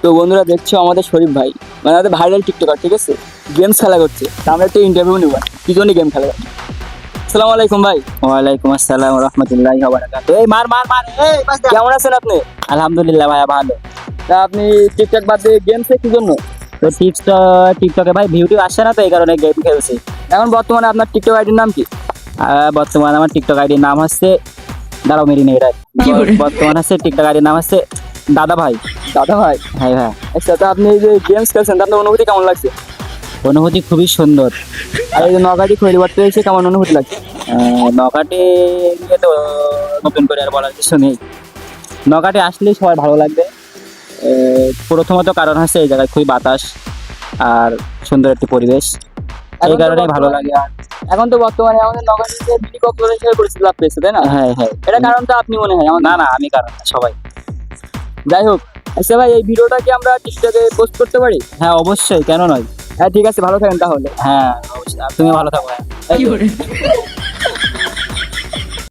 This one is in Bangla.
তো বন্ধুরা দেখছো আমাদের শরীফ ভাই, মানে আমাদের ভাইরাল টিকটকার, ঠিক আছে, গেমস খেলা করছে। তা আমরা একটু ইন্টারভিউ নেব, কি জন্য গেম খেলা করছে। আসসালামু আলাইকুম ভাই। ওয়ালাইকুম আসসালাম রহমতুল্লাহি ওয়া বারাকাতুহু। এই মার মার মার, এই কেমন আছেন আপনি? আলহামদুলিল্লাহ ভাইয়া ভালো। তা আপনি টিকটক বাদ দিয়ে গেমসে কি জন্য? তো টিকটকে ভাই ভিউটি আসছে না, তো এই কারণে গেম খেলছি। এখন বর্তমানে আপনার টিকটক আইডির নাম কি? বর্তমানে আমার টিকটক আইডির নাম হচ্ছে, দাঁড়াও মেরি নেই রাখ, বর্তমান হচ্ছে টিকটক আইডির নাম হচ্ছে দাদা ভাই। দাদা ভাই। হ্যাঁ ভাই, আচ্ছা, তা আপনি এই যে গেমস খেলছেন, তা আপনার অনুভূতি কেমন লাগছে? অনুভূতি খুবই সুন্দর। আর এই যে নগাটি খৈরিবারতে এসে কেমন অনুভূতি লাগছে? নকাটে নিয়ে তো নতুন করে আর বলার কিছু নেই। নকাটে আসলেই সবার ভালো লাগবে। প্রথমত কারণ হচ্ছে এই জায়গায় খুবই বাতাস আর সুন্দর একটি পরিবেশ, এই কারণে ভালো লাগে। আর এখন তো বর্তমানে আমাদের নগাটিতে মিনি কক্সবাজার হিসেবে পরিচিতি লাভ পেয়েছে, তাই না? হ্যাঁ হ্যাঁ, এটা কারণটা আপনি মনে হয়? না না, আমি কারণ না, সবাই। যাই হোক, আচ্ছা ভাই, এই ভিডিওটা কি আমরা টিকটকে পোস্ট করতে পারি? হ্যাঁ অবশ্যই, কেন নয়। হ্যাঁ ঠিক আছে, ভালো থাকেন তাহলে। হ্যাঁ অবশ্যই, আর তুমি ভালো থাকো। হ্যাঁ।